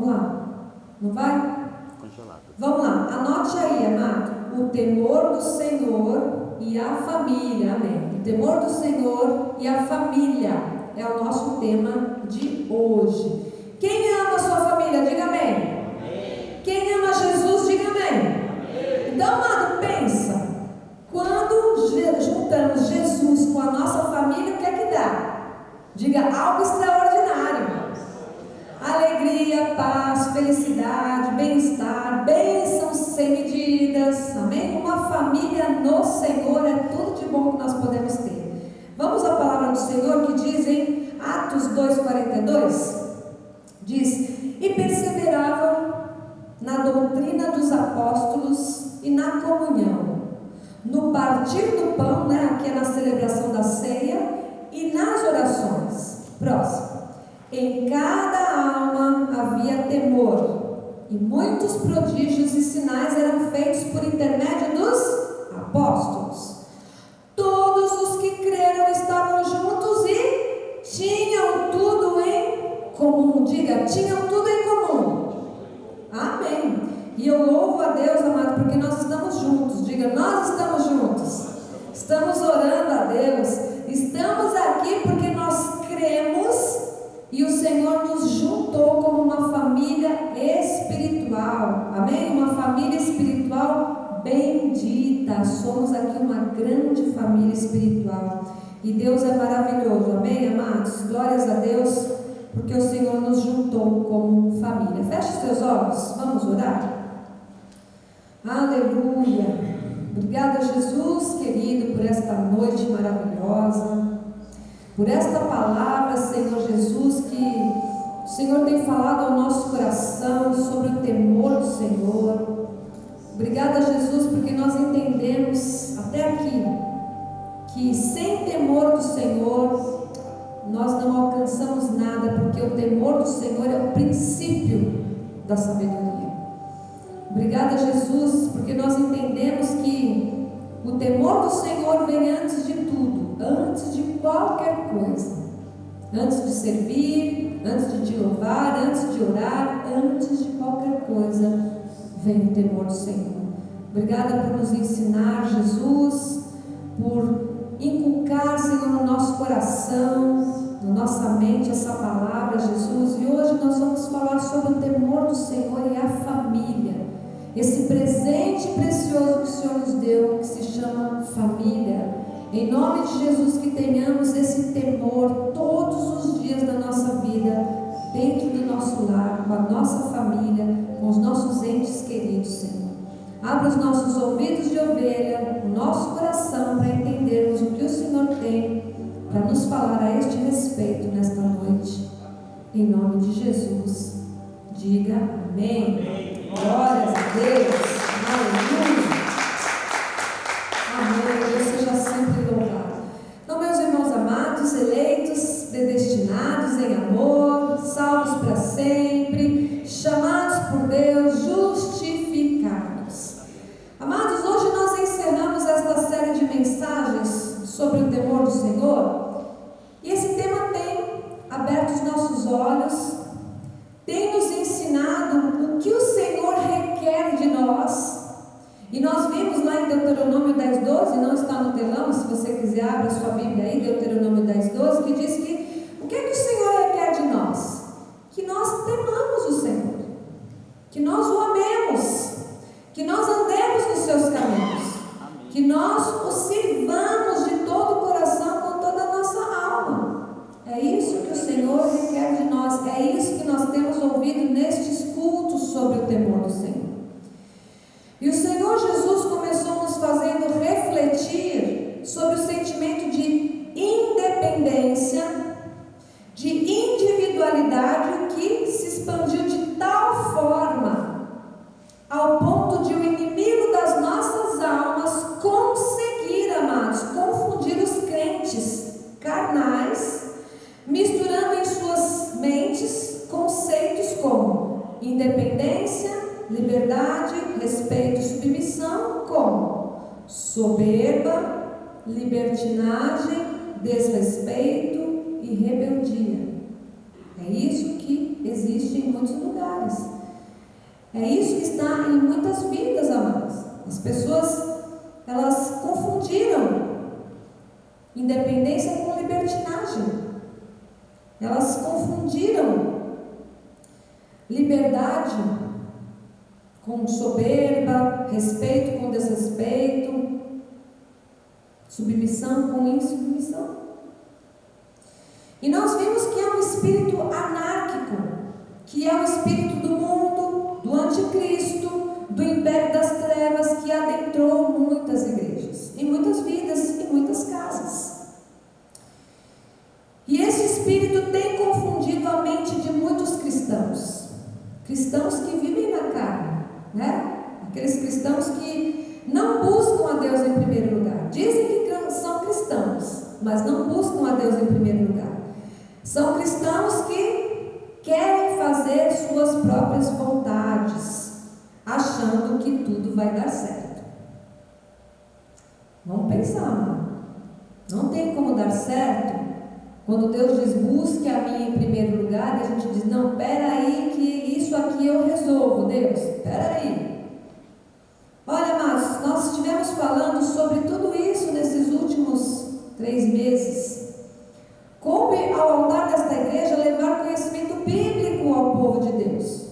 lá? Não vai? Congelado. Vamos lá, anote aí, amado. O temor do Senhor e a família, amém. O temor do Senhor e a família é o nosso tema de hoje. Quem ama a sua família, diga amém. Amém. Quem ama Jesus, diga amém. Amém. Então, amado, pensa. Quando juntamos Jesus com a nossa família, o que é que dá? Diga algo extraordinário. Alegria, paz, felicidade, bem-estar, bênçãos sem medidas, amém? Uma família no Senhor é tudo de bom que nós podemos ter. Vamos à palavra do Senhor que diz em Atos 2,42, diz: e perseveravam na doutrina dos apóstolos e na comunhão, no partir do pão, aqui é na celebração da ceia, e nas orações. Próximo. Em cada alma havia temor, e muitos prodígios e sinais eram feitos por intermédio dos apóstolos. Todos os que creram estavam juntos e tinham tudo em comum. Diga, tinham tudo em comum. Amém. E eu louvo a Deus, amado, porque nós estamos juntos. Diga, nós estamos juntos. Estamos orando a Deus. Estamos aqui porque nós cremos. E o Senhor nos juntou como uma família espiritual, amém? Uma família espiritual bendita. Somos aqui uma grande família espiritual. E Deus é maravilhoso, amém, amados? Glórias a Deus, porque o Senhor nos juntou como família. Feche os teus olhos, vamos orar? Aleluia. Obrigada, Jesus querido, por esta noite maravilhosa. Por esta palavra, Senhor Jesus, que o Senhor tem falado ao nosso coração sobre o temor do Senhor. Obrigada, Jesus, porque nós entendemos até aqui que sem temor do Senhor nós não alcançamos nada, porque o temor do Senhor é o princípio da sabedoria. Obrigada, Jesus, porque nós entendemos que o temor do Senhor vem antes de tudo, antes de qualquer coisa, antes de servir, antes de te louvar, antes de orar, antes de qualquer coisa, vem o temor do Senhor. Obrigada por nos ensinar, Jesus, por inculcar, Senhor, no nosso coração, na nossa mente essa palavra, Jesus. E hoje nós vamos falar sobre o temor do Senhor e a família. Esse presente precioso que o Senhor nos deu, que se chama família. Em nome de Jesus, que tenhamos esse temor todos os dias da nossa vida, dentro do nosso lar, com a nossa família, com os nossos entes queridos, Senhor. Abra os nossos ouvidos de ovelha, o nosso coração, para entendermos o que o Senhor tem para nos falar a este respeito nesta noite. Em nome de Jesus, diga amém. Amém. Glórias a Deus, aleluia, amém, Deus seja sempre louvado. Então, meus irmãos amados, eleitos, predestinados em amor, salvos para sempre, chamados por Deus, justificados. Amados, hoje nós encerramos esta série de mensagens sobre o temor do Senhor, e esse tema tem aberto os nossos olhos, tem nos ensinado o que o Senhor requer de nós. E nós vimos lá em Deuteronômio 10:12, não está no telão, se você quiser abra a sua Bíblia aí, Deuteronômio 10:12, que diz que o que é que o Senhor requer de nós? Que nós temamos o Senhor, que nós o amemos, que nós andemos nos seus caminhos, que nós o sirvamos de todo o coração, com toda a nossa alma. É isso que o Senhor requer de nós, é isso que nós temos ouvido nestes cultos sobre o temor do Senhor. E o Senhor Jesus começou nos fazendo refletir sobre o sentimento de independência, de individualidade que se expandiu de tal forma ao ponto de o inimigo das nossas almas conseguir, amados, confundir os crentes carnais, misturando em suas mentes conceitos como independência, liberdade, respeito e submissão, como soberba, libertinagem, desrespeito e rebeldia. É isso que existe em muitos lugares. É isso que está em muitas vidas, amados. As pessoas, elas confundiram independência com libertinagem. Elas confundiram liberdade com soberba, respeito com desrespeito, submissão com insubmissão. E nós vimos que é um espírito anárquico, que é o espírito do mundo, do anticristo, do império das trevas, que adentrou muitas igrejas, em muitas vidas, em muitas casas. E esse espírito tem confundido a mente de muitos cristãos, cristãos que vivem na carne, né? Aqueles cristãos que não buscam a Deus em primeiro lugar. Dizem que são cristãos, mas não buscam a Deus em primeiro lugar. São cristãos que querem fazer suas próprias vontades, achando que tudo vai dar certo. Vamos pensar, mano. Não tem como dar certo quando Deus diz, busque a mim em primeiro lugar, e a gente diz, não, peraí, que isso aqui eu resolvo, Deus, peraí. Olha, amados, nós estivemos falando sobre tudo isso nesses últimos 3 meses. Coube ao altar desta igreja levar conhecimento bíblico ao povo de Deus.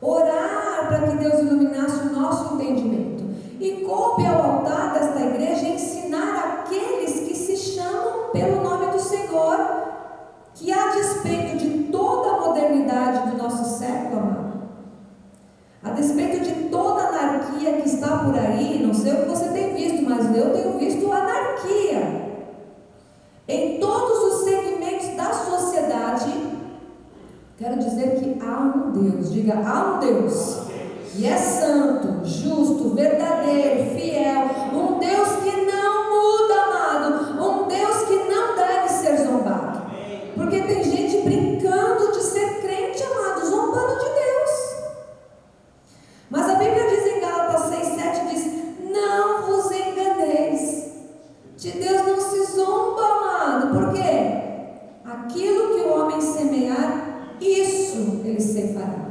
Orar para que Deus iluminasse o nosso entendimento. E coube ao altar desta igreja ensinar aqueles que se chamam pelo nome do Senhor, que a despeito de toda a modernidade do nosso século, amado, a despeito de toda a anarquia que está por aí, não sei o que você tem visto, mas eu tenho visto anarquia em todos os segmentos da sociedade. Quero dizer que há um Deus, diga, há um Deus, que é santo, justo, verdadeiro, fiel, um Deus que não muda, amado, um Deus que não deve ser zombado, porque tem gente brincando de ser crente, amado, zombando de Deus. Mas a Bíblia diz em Gálatas 6:7, diz, não vos enganeis, de Deus não se zomba, amado, por quê? Aquilo que o homem semear, isso ele ceifará.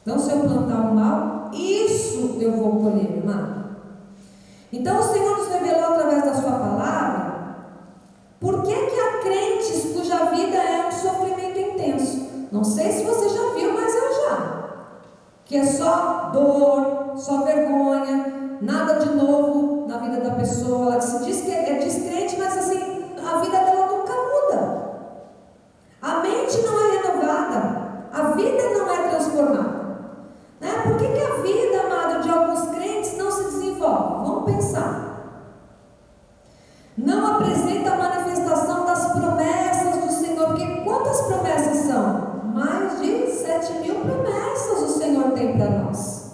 Então, se eu plantar o mal, isso eu vou colher, amado. Então, o Senhor nos revelou através da sua palavra, por que há crentes cuja vida é um sofrimento intenso. Não sei se você já viu, mas eu já. Que é só dor, só vergonha, nada de novo na vida da pessoa. Ela se diz que é descrente, mas assim, a vida dela nunca muda. A mente não é renovada, a vida não é transformada. Né? Por que a vida, amada, de alguns crentes não se desenvolve? Vamos pensar. Não apresenta a manifestação das promessas do Senhor, porque quantas promessas são? Mais de 7.000 promessas o Senhor tem para nós.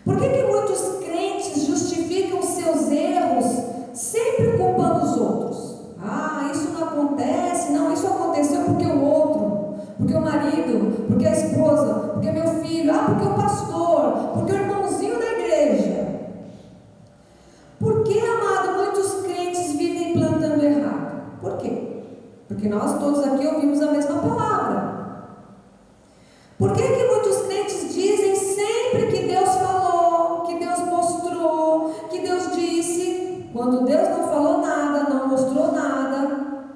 Por que muitos crentes justificam seus erros sempre culpando os outros? Ah, isso não acontece, não, isso aconteceu porque o outro, porque o marido, porque a esposa, porque meu filho, porque o pastor, porque o irmãozinho da igreja. Por que, amado, muitos crentes vivem plantando errado? Por quê? Porque nós todos aqui ouvimos a mesma palavra. Por que muitos crentes dizem sempre que Deus falou, que Deus mostrou, que Deus disse, quando Deus não falou nada, não mostrou nada,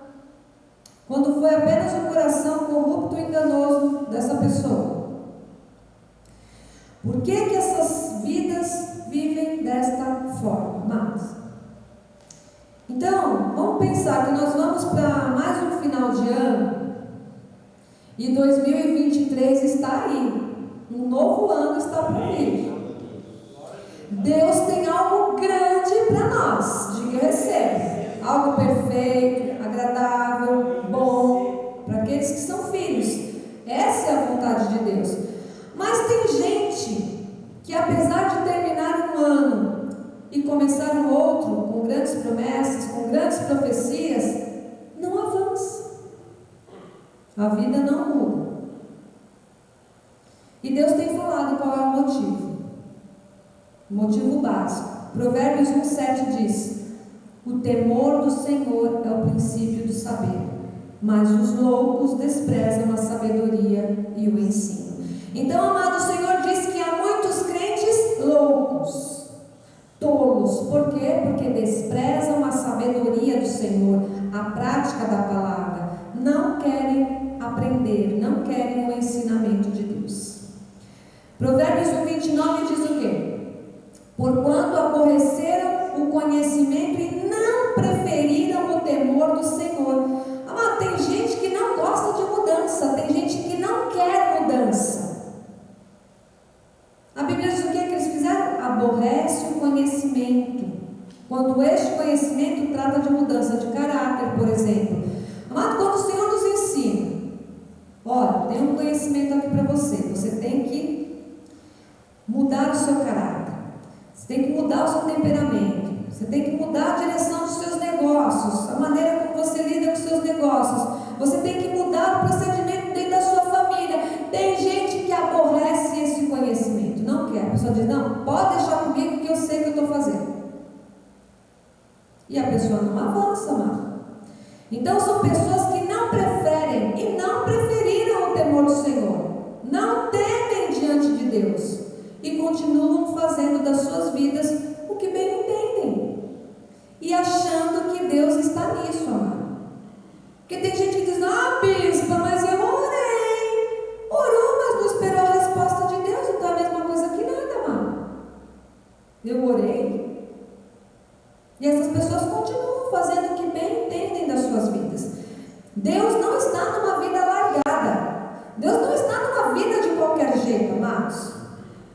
quando foi apenas o coração corrupto e enganoso dessa pessoa? Por que essas vidas vivem desta forma, amados? Então, vamos pensar que nós vamos para mais um final de ano, e 2023 está aí, um novo ano está por vir. Deus tem algo grande para nós, diga eu recebo, algo perfeito, agradável, bom, para aqueles que são filhos. Essa é a vontade de Deus. Mas tem gente que, apesar de terminar um ano e começar um outro, com grandes promessas, com grandes profecias, não avança. A vida não muda. E Deus tem falado qual é o motivo. O motivo básico. Provérbios 1:7 diz: o temor do Senhor é o princípio do saber, mas os loucos desprezam a sabedoria e o ensino. Então, amado, o Senhor diz que há muitos crentes loucos, tolos. Por quê? Porque desprezam a sabedoria do Senhor, a prática da palavra. Não querem aprender, não querem o ensinamento de Deus. Provérbios 1:29 diz o quê? Porquanto aborreceram o conhecimento e não preferiram o temor do Senhor. Amado, tem gente que não gosta de mudança, tem gente que não quer mudança. A Bíblia diz o que eles fizeram? Aborrece o conhecimento. Quando este conhecimento trata de mudança de caráter, por exemplo. Amado, quando o Senhor nos ensina, olha, tem um conhecimento aqui para você. Você tem que mudar o seu caráter. Você tem que mudar o seu temperamento. Você tem que mudar a direção dos seus negócios, a maneira como você lida com os seus negócios. Você tem que mudar o procedimento dentro da sua família. Tem gente que aborrece esse conhecimento, não quer. A pessoa diz, não, pode deixar comigo que eu sei o que eu estou fazendo. E a pessoa não avança, amado. Então são pessoas que não preferem e não preferiram o temor do Senhor. Não temem diante de Deus. E continuam fazendo das suas vidas o que bem entendem. E achando que Deus está nisso, amado. Porque tem gente que diz, bispa, mas eu orei. Orou, mas não esperou a resposta de Deus. Então é a mesma coisa que nada, amado. Eu orei. E essas pessoas continuam fazendo o que bem entendem das suas vidas. Deus não está numa vida largada. Deus não está numa vida de qualquer jeito, amados.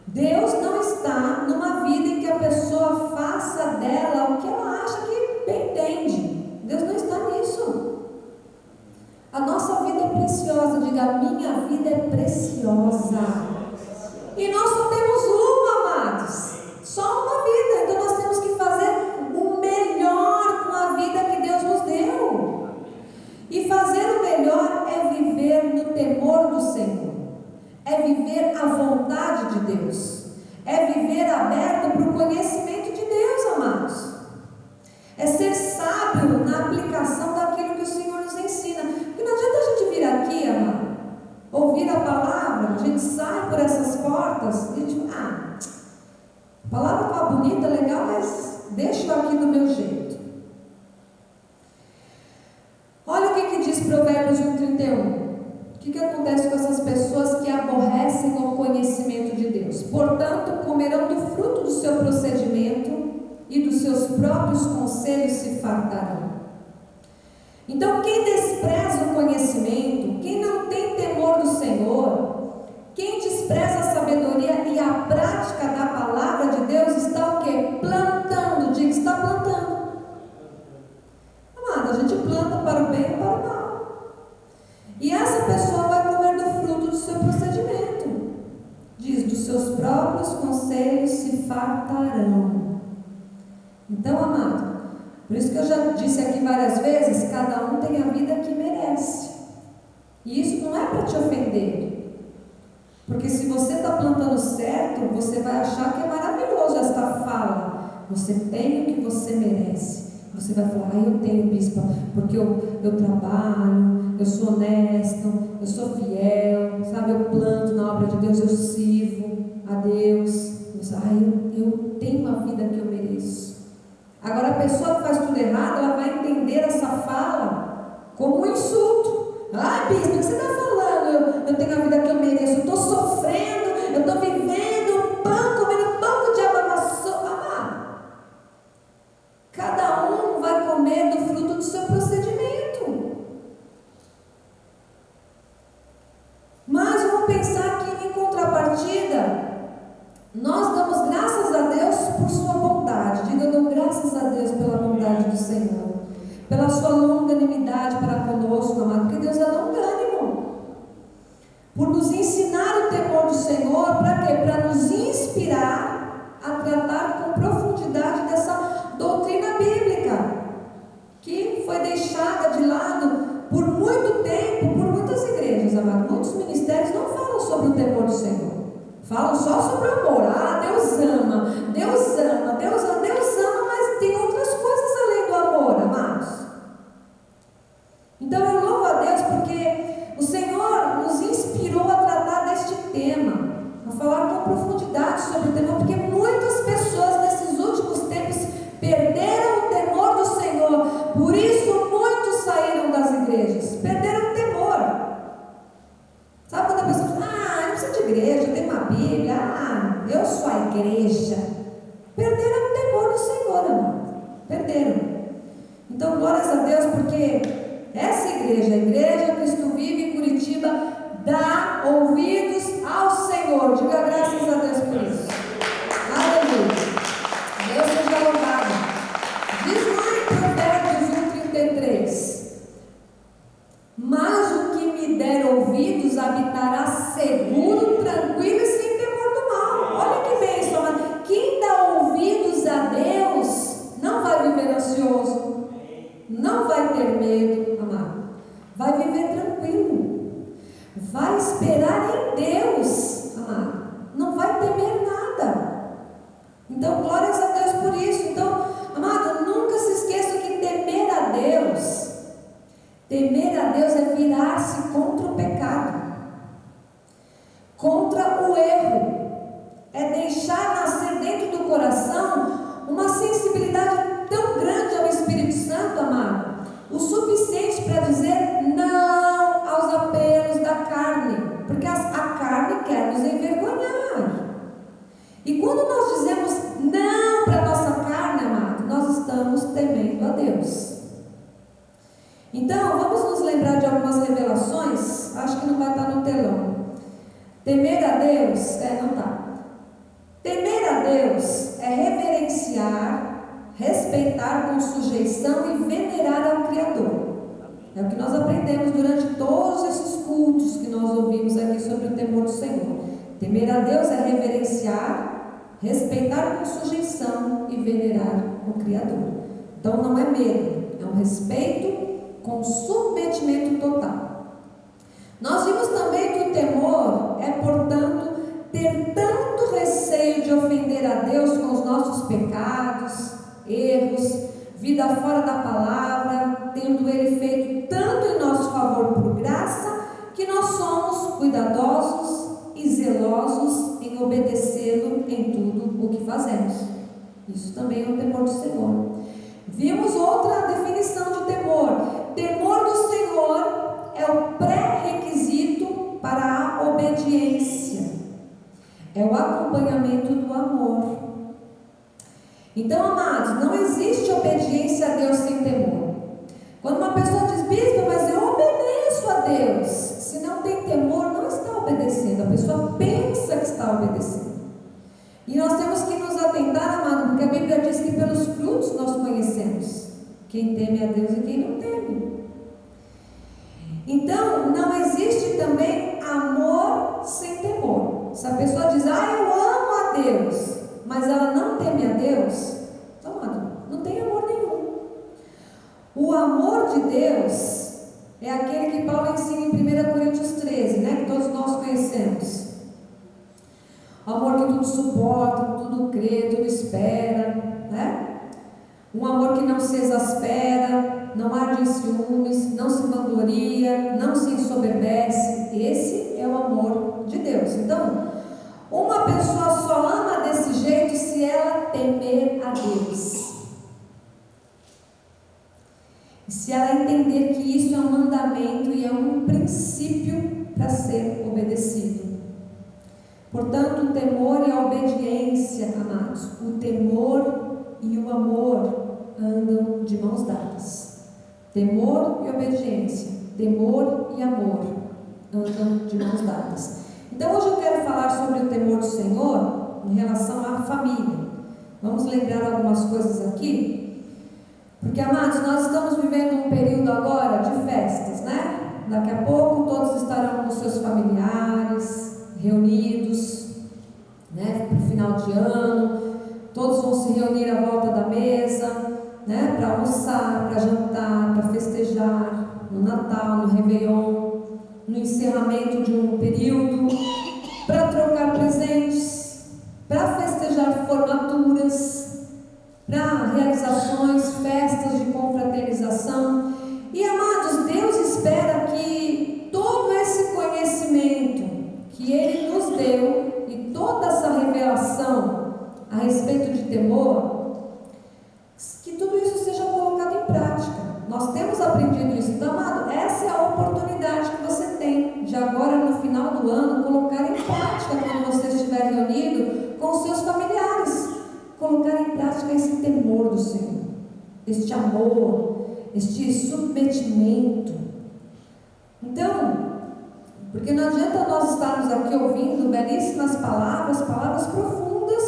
Deus não está numa vida em que a pessoa faça dela o que ela acha que bem entende. Deus não está nisso. A nossa vida é preciosa. Diga, a minha vida é preciosa. E nós só temos uma, amados. Só uma vida. Então nós temos que fazer o melhor com a vida que Deus nos deu. E fazer o melhor é viver no temor do Senhor. É viver a vontade de Deus. É viver aberto para o conhecimento de Deus, amados. É ser sábio na aplicação daquilo que o Senhor nos ensina. Porque não adianta a gente vir aqui, amado, ouvir a palavra, a gente sai por essas portas e a gente fala, a palavra está bonita, legal, mas deixa eu aqui do meu jeito. Olha o que diz Provérbios 1:31. O que acontece com essas pessoas que aborrecem o conhecimento de Deus? Portanto, comerão do fruto do seu procedimento e dos seus próprios conselhos se fartarão. Então, quem despreza o conhecimento, quem não tem temor do Senhor, quem despreza a sabedoria e a prática da palavra de Deus, está o quê? Plantando. Diga, está plantando. Amado, a gente planta para o bem e para o mal. E essa pessoa vai comer do fruto do seu procedimento. Diz, dos seus próprios conselhos se fartarão. Então, amado, por isso que eu já disse aqui várias vezes, cada um tem a vida que merece. E isso não é para te ofender. Porque se você está plantando certo, você vai achar que é maravilhoso esta fala. Você tem o que você merece. Você vai falar, eu tenho, bispa, porque eu trabalho, eu sou honesto, eu sou fiel, sabe, eu planto na obra de Deus, eu sirvo a Deus. Eu tenho a vida que eu mereço. Agora a pessoa que faz tudo errado, ela vai entender essa fala como um insulto. Bispa, o que você está falando? Eu tenho a vida que eu mereço, eu estou sofrendo, eu estou vivendo pão, comendo pão que o diabo amassou. Cada um vai comer do fruto do seu procedimento. Mas vamos pensar que em contrapartida, nós damos graças a Deus por sua bondade. Diga, eu dou graças a Deus pela bondade do Senhor, pela sua longanimidade para conosco, amado, porque Deus é longânimo, por nos ensinar o temor do Senhor. Para quê? Para nos inspirar a tratar com profundidade dessa doutrina bíblica, que foi deixada de lado por muito tempo, por muitas igrejas, amado. Muitos ministérios não falam sobre o temor do Senhor, falam só sobre o amor. Deus ama, Deus ama, Deus ama, Deus ama, mas tem outras coisas além do amor, amados. Então eu louvo a Deus porque o Senhor nos inspirou a tratar deste tema. falar com profundidade sobre o temor, porque muitas pessoas nesses últimos tempos perderam o temor do Senhor. Por isso muitos saíram das igrejas, perderam o temor. Sabe quando a pessoa fala, não precisa de igreja, eu tenho uma Bíblia, eu sou a igreja. Perderam o temor do Senhor, amado. Perderam. Então, glórias a Deus, porque essa igreja, a Igreja Cristo Vive em Curitiba, dá ouvidos ao Senhor. Diga graças a Deus por isso. Aleluia. Deus seja louvado. Diz lá em Provérbios 1:33: mas o que me der ouvidos habitará seguro, tranquilo e sem temor do mal. Olha que bênção, amado. Quem dá ouvidos a Deus não vai viver ansioso, não vai ter medo, amado. Vai viver tranquilo. Vai esperar em Deus, amado. Não vai temer nada. Então, glórias a Deus por isso. Então, amado, nunca se esqueça que temer a Deus é virar-se contra o pecado, contra o erro. É deixar nascer dentro do coração uma sensibilidade tão grande ao Espírito Santo, amado, o suficiente para dizer não aos apelos da carne, porque a carne quer nos envergonhar. E quando nós dizemos não para a nossa carne, amado, nós estamos temendo a Deus. Então, vamos nos lembrar de algumas revelações. Acho que não vai estar no telão. Temer a Deus, não está. Temer a Deus é reverenciar, respeitar com sujeição e venerar ao Criador. É o que nós aprendemos durante todos esses cultos que nós ouvimos aqui sobre o temor do Senhor. Temer a Deus é reverenciar, respeitar com sujeição e venerar o Criador. Então não é medo, é um respeito com submetimento total. Nós vimos também que o temor é, portanto, ter tanto receio de ofender a Deus com os nossos pecados, erros, vida fora da palavra, tendo Ele feito tanto em nosso favor por graça, que nós somos cuidadosos e zelosos em obedecê-lo em tudo o que fazemos. Isso também é o temor do Senhor. Vimos outra definição de temor. Temor do Senhor é o pré-requisito para a obediência. É o acompanhamento do amor. Então, amados, não existe obediência a Deus sem temor. Quando uma pessoa diz, bispo, mas eu obedeço a Deus, se não tem temor, não está obedecendo. A pessoa pensa que está obedecendo. E nós temos que nos atentar, amado, porque a Bíblia diz que pelos frutos nós conhecemos quem teme a Deus e quem não teme. Então, não existe também amor sem temor. Se a pessoa diz, eu amo a Deus, mas ela não teme a Deus, então, amado, não tem amor nenhum. O amor de Deus é aquele que Paulo ensina em 1 Coríntios 13, que todos nós conhecemos. O amor que tudo suporta, tudo crê, tudo espera, Um amor que não se exaspera, não arde em ciúmes, não se vangloria, não se ensoberbece. Esse é o amor de Deus. Então, uma pessoa só ama desse jeito se ela temer a Deus. E se ela entender que isso é um mandamento e é um princípio para ser obedecido. Portanto, o temor e a obediência, amados, o temor e o amor andam de mãos dadas. Temor e obediência, temor e amor andam de mãos dadas. Então hoje eu quero falar sobre o temor do Senhor em relação à família. Vamos lembrar algumas coisas aqui, porque, amados, nós estamos vivendo um período agora de festas, Daqui a pouco todos estarão com seus familiares reunidos, para o final de ano. Todos vão se reunir à volta da mesa, para almoçar, para jantar, para festejar no Natal, no Réveillon, no encerramento de um período, para trocar presentes, para festejar formaturas, para realizações, festas de confraternização. E, amados, Deus espera que todo esse conhecimento que Ele nos deu e oportunidade que você tem de agora, no final do ano, colocar em prática quando você estiver reunido com os seus familiares. Colocar em prática esse temor do Senhor, este amor, este submetimento. Então, porque não adianta nós estarmos aqui ouvindo belíssimas palavras, palavras profundas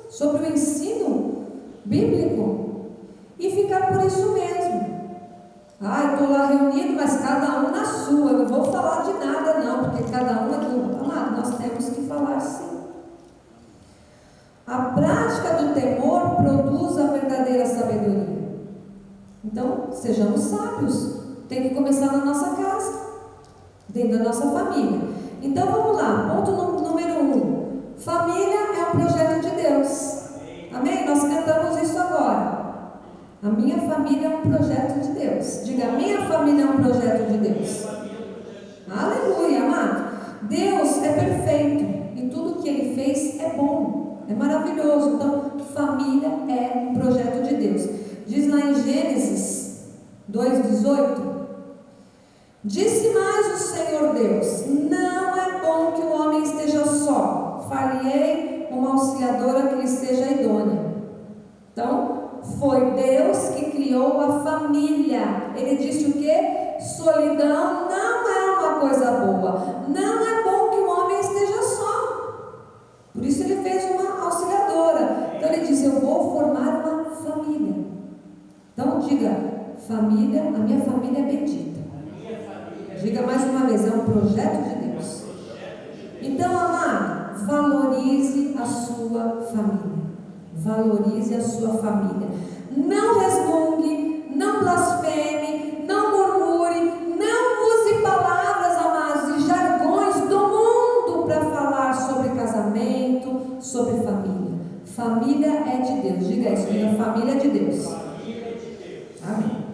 sobre o ensino bíblico e ficar por isso mesmo. Estou lá reunido, mas cada um na sua, não vou falar de nada não, porque cada um é de um. Amado, nós temos que falar sim. A prática do temor produz a verdadeira sabedoria. Então, sejamos sábios. Tem que começar na nossa casa, dentro da nossa família. Então, vamos lá. Ponto número 1. Família é um projeto de Deus. Amém? Nós cantamos isso agora. A minha família é um projeto de Deus. Diga, a minha família é um projeto de Deus. Aleluia, amado. Deus é perfeito e tudo que Ele fez é bom, é maravilhoso. Então, família é um projeto de Deus. Diz lá em Gênesis 2:18: disse mais o Senhor Deus: não é bom que o homem esteja só, far-lhe-ei uma auxiliadora que lhe seja idônea. Então, foi Deus que criou a família. Ele disse o quê? Solidão não é uma coisa boa. Não é bom que o homem esteja só. Por isso ele fez uma auxiliadora. Então ele disse: eu vou formar uma família. Então diga, família, a minha família é bendita. Diga mais uma vez, é um projeto de Deus. Então, amado, valorize a sua família. Valorize a sua família. Não resmungue, não blasfeme, não murmure, não use palavras, amados, e jargões do mundo para falar sobre casamento, sobre família. Família é de Deus. Diga isso, minha família é de Deus. Amém.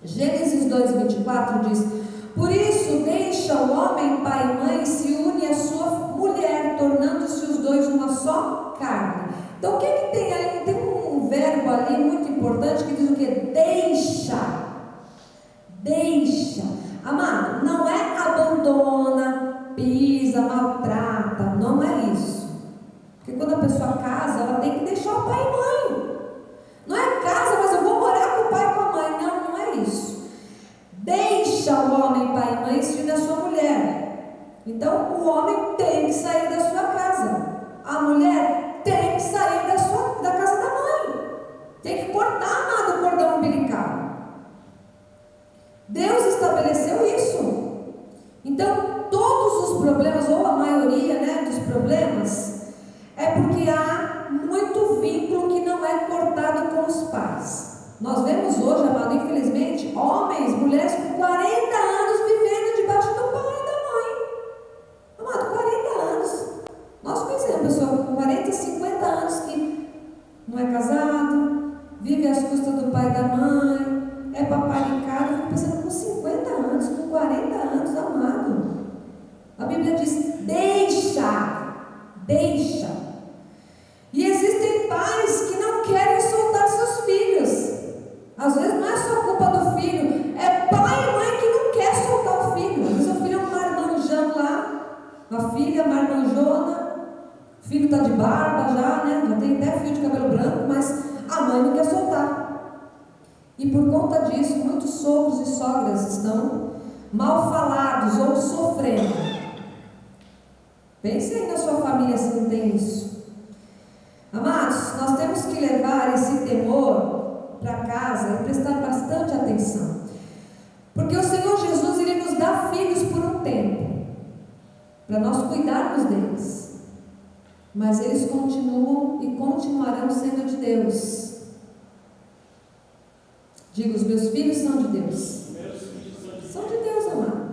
Gênesis 2:24 diz: por isso deixa o homem pai e mãe e se une à sua mulher, tornando-se os dois uma só carne. Então o que tem ali? Tem um verbo ali muito importante que diz o que? Deixa. Deixa. Amado, não é abandona, pisa, maltrata. Não é isso. Porque quando a pessoa casa, ela tem que deixar o pai e mãe. Não é casa, mas eu vou morar com o pai e com a mãe. Não, não é isso. Deixa o homem, pai e mãe, se unir à sua mulher. Então o homem tem que sair da sua casa. A mulher tem que sair da casa da mãe. Tem que cortar, amado, o cordão umbilical. Deus estabeleceu isso. Então todos os problemas, ou a maioria, dos problemas, é porque há muito vínculo que não é cortado com os pais. Nós vemos hoje, amado, infelizmente, homens, mulheres com 40 anos vivendo debaixo do pai e da mãe. Amado, 40 anos. Nós conhecemos pessoa com 40, 50 anos que não é casado, vive às custas do pai e da mãe, é paparicado. Eu fico pensando, com 50 anos, com 40 anos, amado. A Bíblia diz: deixa. E existem pais que não querem soltar seus filhos. Às vezes não é só culpa do filho, é pai e mãe que não quer soltar o filho. Às vezes o filho é um marmanjão lá, a filha marmanjona, o filho está de barba já tem até fio de cabelo branco, mas a mãe não quer soltar. E por conta disso, muitos sogros e sogras estão mal falados ou sofrendo. Pense aí na sua família se não tem isso. Amados, nós temos que levar esse temor para casa e prestar bastante atenção, porque o Senhor Jesus, Ele nos dá filhos por um tempo, para nós cuidarmos deles, mas eles continuam e continuarão sendo de Deus. Diga, os meus filhos são de Deus. São de Deus, amado.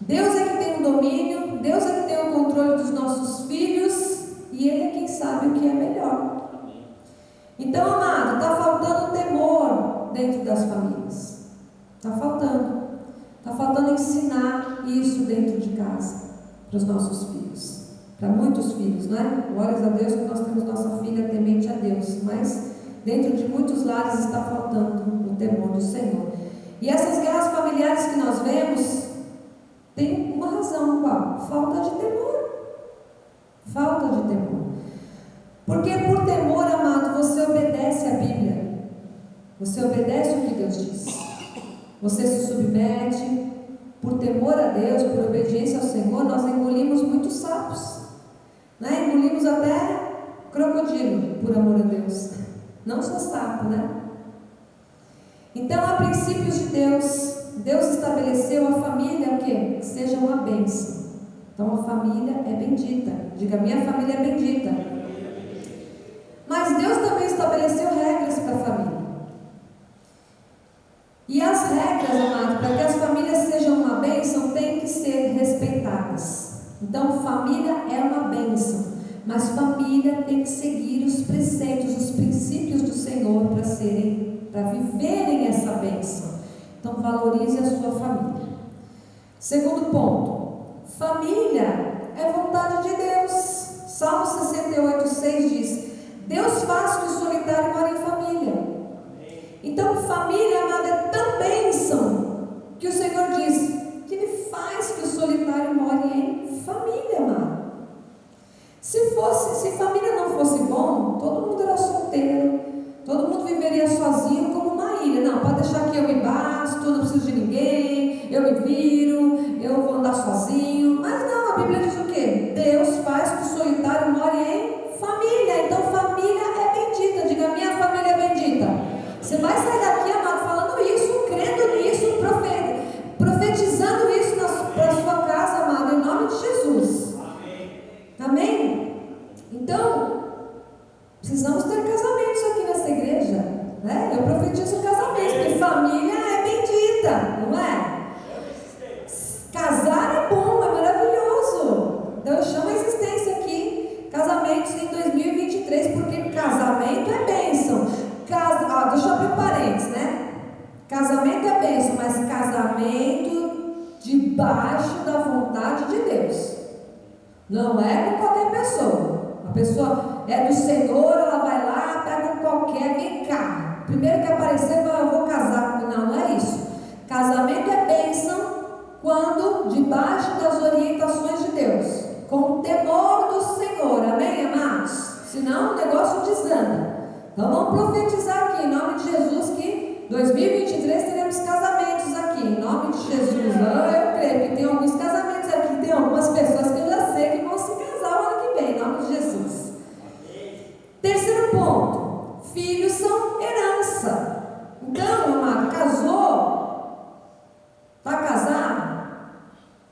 Deus é que tem o domínio, Deus é que tem o controle dos nossos filhos, e Ele é quem sabe o que é melhor. Então, amado, está faltando temor dentro das famílias. Está faltando. Está faltando ensinar isso dentro de casa para os nossos filhos. Para muitos filhos, não é? Glórias a Deus que nós temos nossa filha temente a Deus. Mas dentro de muitos lares está faltando o temor do Senhor. E essas guerras familiares que nós vemos qual? Falta de temor. Falta de temor. Porque por temor, amado, você obedece a Bíblia. Você obedece o que Deus diz. Você se submete. Por temor a Deus, por obediência ao Senhor, nós engolimos muitos sapos. Né? Engolimos até crocodilo, por amor a Deus. Não só sapo, né? Então, há princípios de Deus. Deus estabeleceu a família o quê? Que seja uma bênção. Então, a família é bendita. Diga, minha família é bendita. Mas Deus também estabeleceu regras para a família. E as regras, amado, para que as famílias sejam uma bênção, têm que ser respeitadas. Então, família é uma bênção. Mas família tem que seguir os preceitos, os princípios do Senhor para viverem essa bênção. Então, valorize a sua família. Segundo ponto, família é vontade de Deus. Salmo 68:6 diz: Deus faz que o solitário more em família. Então, família, amada, é tão bênção que o Senhor diz que Ele faz que o solitário more em família, amada. Se família não fosse bom, todo mundo era solteiro, todo mundo viveria sozinho como uma ilha. Não, pode deixar que eu me basto, não preciso de ninguém, eu me viro, eu vou andar sozinho. Mas não, a Bíblia diz o quê? Deus faz que o solitário more em família. Então família é bendita. Diga, minha família é bendita. Você vai sair daqui, amado, falando isso, crendo nisso, profetizando isso para a sua casa, amado, em nome de Jesus. Amém? Então, precisamos ter casamentos aqui nessa igreja, né? Eu profetizo casamento, porque família é bendita, não é? Casar é bom, é maravilhoso. Então eu chamo a existência aqui, casamentos em 2023, porque casamento é bênção. Deixa eu abrir parênteses, né? Casamento é bênção, mas casamento debaixo da vontade de Deus. Não é com qualquer pessoa. A pessoa é do Senhor, ela vai lá, pega com qualquer, vem cá. Primeiro que aparecer, eu vou casar. Não é isso. Casamento é bênção quando debaixo das orientações de Deus, com o temor do Senhor. Amém, amados? Senão o negócio desanda. Então vamos profetizar aqui, em nome de Jesus, que 2023 teremos casamentos aqui, em nome de Jesus. Eu creio que tem alguns casamentos aqui, tem algumas pessoas que eu já sei que vão se casar o ano que vem, em nome de Jesus. Terceiro ponto, filhos são herança. Então, amado, casou, está casado,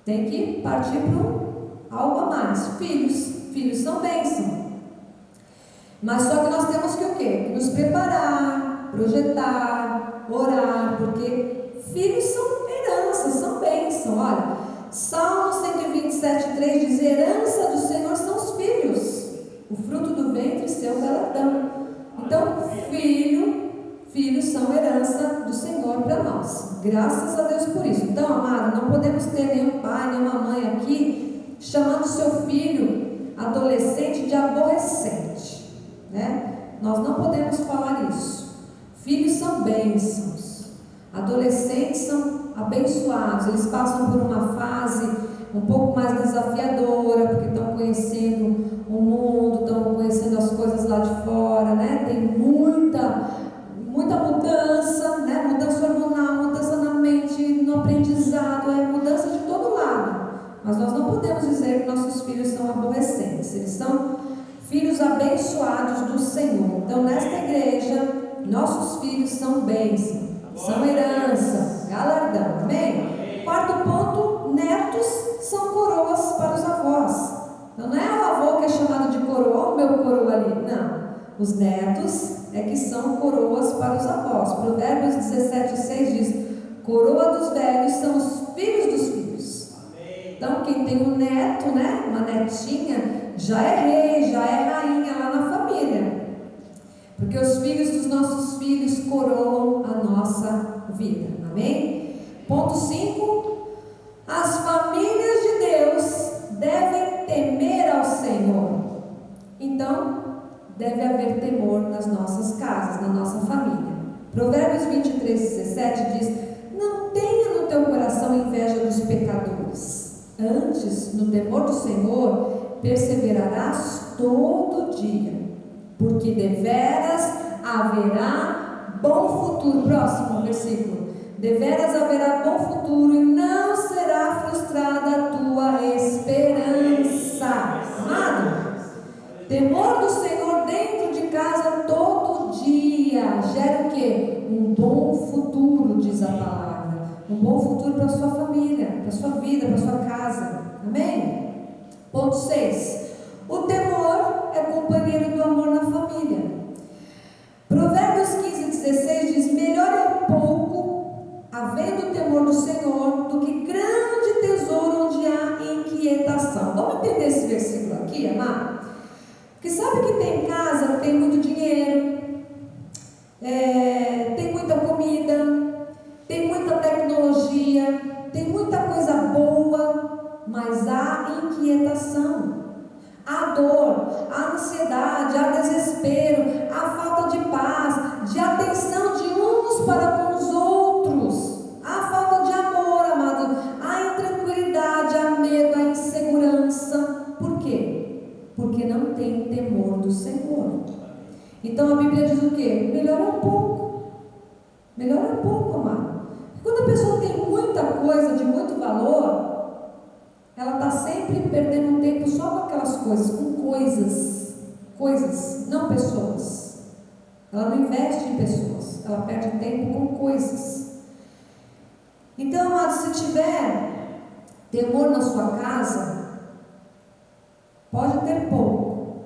tem que partir para algo a mais. Filhos são bênção. Mas só que nós temos que o quê? Nos preparar, projetar, orar, porque filhos são herança, são bênção. Olha, Salmo 127:3 diz: herança do Senhor são os filhos, o fruto do ventre seu galardão. Então, filhos são herança do Senhor para nós. Graças a Deus por isso. Então, amado, não podemos ter nenhum pai, nenhuma mãe aqui chamando seu filho adolescente de aborrecente. Né? Nós não podemos falar isso. Filhos são bênçãos, adolescentes são abençoados. Eles passam por uma fase um pouco mais desafiadora, porque estão conhecendo o mundo, estão conhecendo as coisas lá de fora, né? Tem muita mudança, né? Mudança hormonal, mudança na mente, no aprendizado, mudança de todo lado. Mas nós não podemos dizer que nossos filhos são aborrecentes. Eles são filhos abençoados do Senhor. Então, nesta igreja, nossos filhos são bênção, são herança, galardão. Amém? Quarto ponto, netos são coroas para os avós. Então, não é o avô que é chamado de coroa, o meu coroa ali. Não. Os netos é que são coroas para os avós. Provérbios 17:6 diz: coroa dos velhos são os filhos dos filhos. Então, quem tem um neto, né, uma netinha, já é rei, já é rainha lá na família. Porque os filhos dos nossos filhos coroam a nossa vida. Amém? Ponto 5. As famílias de Deus devem temer ao Senhor. Então, deve haver temor nas nossas casas, na nossa família. Provérbios 23:17 diz: não tenha no teu coração inveja dos pecadores. Antes, no temor do Senhor, perseverarás todo dia, porque deveras haverá bom futuro. Próximo versículo. Deveras haverá bom futuro e não será frustrada a tua esperança. Amado, temor do Senhor dentro de casa todo dia gera o quê? Um bom futuro, diz a palavra. Um bom futuro para a sua família, para a sua vida, para a sua casa. Amém? Ponto 6. O temor é companheiro do amor na família. Provérbios 15:16 diz: melhor é pouco, havendo o temor do Senhor, do que grande tesouro onde há inquietação. Vamos entender esse versículo aqui, amado? Porque sabe que tem casa que tem muito dinheiro, tem muita comida, tem muita tecnologia, tem muita coisa boa, mas há inquietação, há dor, há ansiedade, há desespero, há falta de paz, de atenção de uns para com os outros, há falta de amor, amado, há intranquilidade, há medo, há insegurança. Por quê? Porque não tem temor do Senhor. Então a Bíblia diz o quê? Melhor é um pouco. Melhor é um pouco, amado. Quando a pessoa tem muita coisa de muito valor, ela está sempre perdendo um tempo só com aquelas coisas, com coisas, não pessoas. Ela não investe em pessoas, ela perde tempo com coisas. Então, amado, se tiver temor na sua casa, pode ter pouco,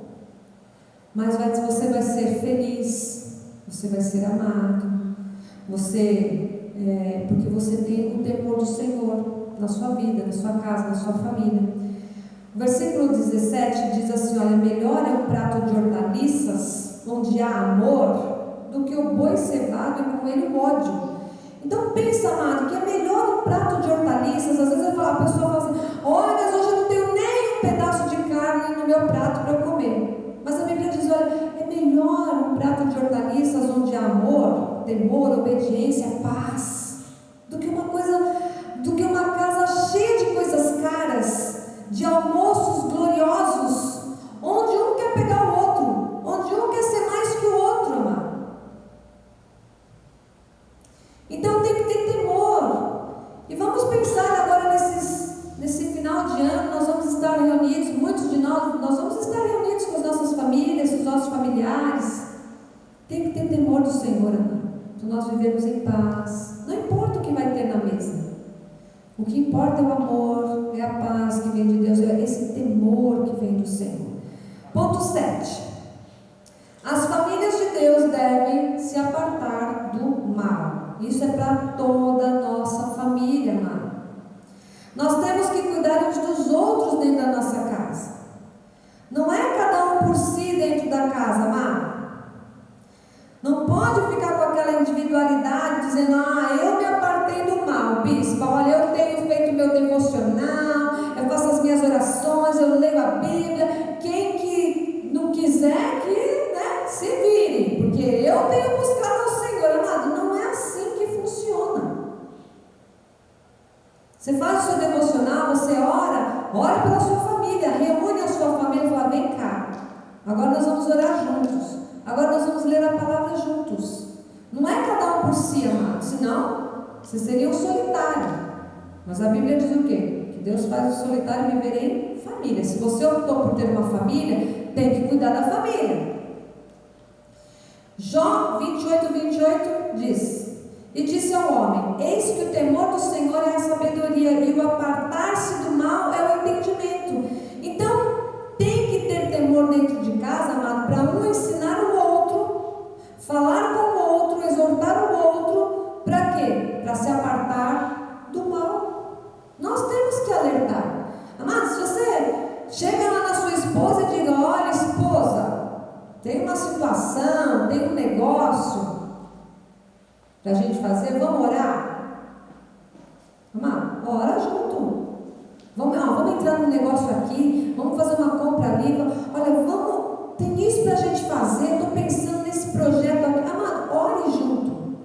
mas você vai ser feliz, você vai ser amado, porque você tem o temor do Senhor na sua vida, na sua casa, na sua família. O versículo 17 diz assim: olha, melhor é um prato de hortaliças onde há amor do que o boi cevado e com ele o ódio. Então pensa, amado, que é melhor um prato de hortaliças. Às vezes a pessoa fala assim: olha, mas hoje eu não tenho nem um pedaço de carne no meu prato para eu comer. Mas a Bíblia diz: olha, é melhor um prato de hortaliças onde há amor, temor, obediência, paz, do que uma casa cheia de coisas caras, de almoços gloriosos, onde um quer pegar o outro, onde um quer ser mais que o outro, amado. Então tem que ter temor. E vamos pensar agora nesse final de ano. Nós vamos estar reunidos, muitos de nós vamos estar reunidos com as nossas famílias, com os nossos familiares. Tem que ter temor do Senhor, amado, para nós vivermos em paz. Não importa o que vai ter na mesa, o que importa é o amor, é a paz que vem de Deus, é esse temor que vem do Senhor. Ponto 7. As famílias de Deus devem se apartar do mal. Isso é para toda a nossa família, amado. Nós temos que cuidar uns dos outros dentro da nossa casa. Não é cada um por si dentro da casa, amado. Não pode ficar com aquela individualidade dizendo: eu me apartei do mal, bispo. Olha, eu tenho feito meu devocional, eu faço as minhas orações, eu leio a Bíblia. Quem que não quiser, se vire, porque eu tenho buscado ao Senhor, amado. Não é assim que funciona. Você faz o seu devocional, você ora pela sua família, reúne a sua família e fala: vem cá, agora nós vamos orar juntos, agora nós vamos ler a palavra juntos. Não é cada um por si, amado, senão você seria um solitário. Mas a Bíblia diz o quê? Que Deus faz o solitário viver em família. Se você optou por ter uma família, tem que cuidar da família. Jó 28 diz: e disse ao homem: eis que o temor do Senhor é a sabedoria, e o apartar-se do mal é o entendimento. Então tem que ter temor dentro de casa, amado, para um ensinar o outro, falar com o outro, exortar o outro. Para quê? Para se apartar do mal. Nós temos que alertar. Amado, se você chega lá na sua esposa e diga: olha, esposa, tem uma situação, tem um negócio para a gente fazer, vamos orar? Amado, ora junto. Vamos entrar num negócio aqui, vamos fazer uma compra ali. Olha, tem isso para a gente fazer, estou pensando nesse projeto aqui. Amado, ore junto.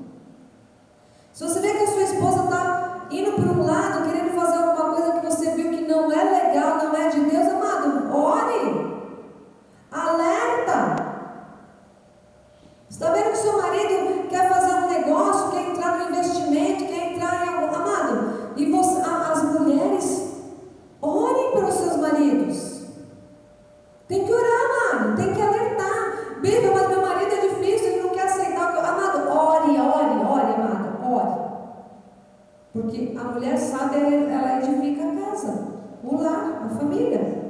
Se você vê que a sua esposa está indo por um lado, querendo fazer alguma coisa que você viu que não aliançada, ela edifica a casa, o lar, a família.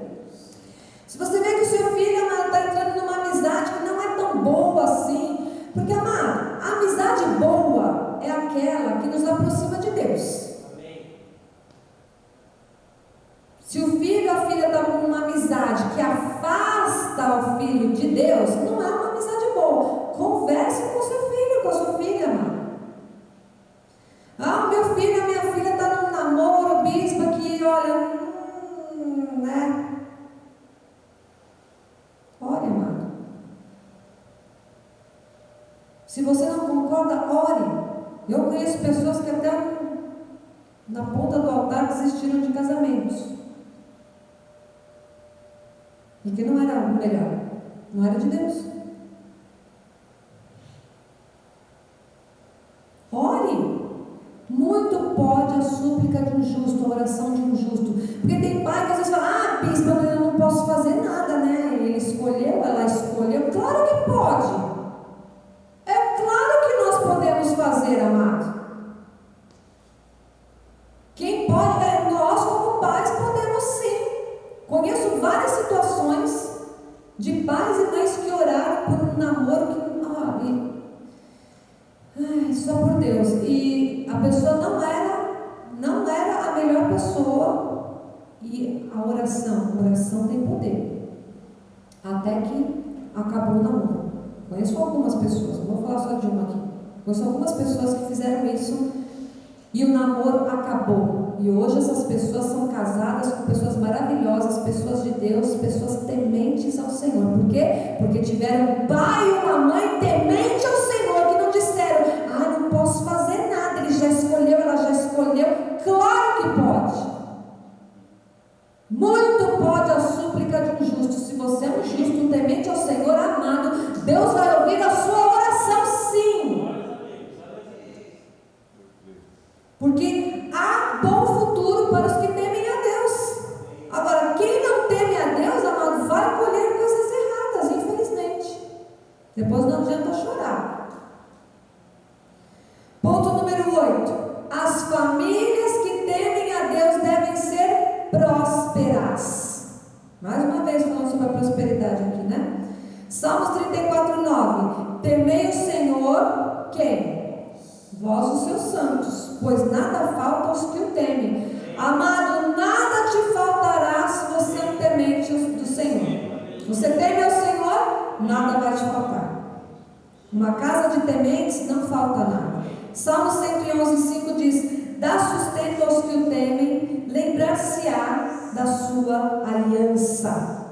Se você vê que o seu filho está entrando numa amizade que não é tão boa assim, porque, amado, a amizade boa é aquela que nos aproxima de Deus. Se o filho ou a filha está com uma amizade que afasta o filho de Deus, não é uma amizade boa. Converse com seu filho, com a sua filha, amado. Ah, o meu filho, a minha filha está num namoro, bispo, aqui, olha, né? Ore, amado. Se você não concorda, ore. Eu conheço pessoas que até na ponta do altar desistiram de casamentos. Porque não era o melhor, não era de Deus. Ore. Muito pode a súplica de um justo, a oração de um justo. Porque tem pai que às vezes fala, bispo, eu não posso fazer nada, né? Ele escolheu, ela escolheu. Claro que pode. É claro que nós podemos fazer, amado. Quem pode é nós como pais, podemos sim. Conheço várias situações de pais e mães que oraram por um namoro que só por Deus, e a pessoa não era a melhor pessoa, e a oração tem poder, até que acabou o namoro. Conheço algumas pessoas, não vou falar só de uma aqui, conheço algumas pessoas que fizeram isso e o namoro acabou, e hoje essas pessoas são casadas com pessoas maravilhosas, pessoas de Deus, pessoas tementes ao Senhor. Por quê? Porque tiveram um pai e uma mãe temente ao Senhor, que não disseram, não posso fazer nada, ele já escolheu, ela já escolheu. Claro que pode. Muito pode a súplica de um justo. Se você é um justo, um temente ao Senhor, amado, Deus vai ouvir a sua oração, sim. Porque há bom futuro para os que temem a Deus. Agora, quem não teme a Deus, amado, vai colher coisas erradas, infelizmente. Depois não adianta chorar. Ponto número 8. As famílias que temem a Deus devem ser prósperas. Mais uma vez falando sobre a prosperidade aqui, né? Salmos 34:9. Temei o Senhor, quem? Vós os seus santos, pois nada falta aos que o temem. Amado, nada te faltará se você é um temente do Senhor. Você teme ao Senhor, nada vai te faltar. Uma casa de tementes não falta nada. Salmo 111:5 diz, dá sustento aos que o temem, lembrar-se-á da sua aliança.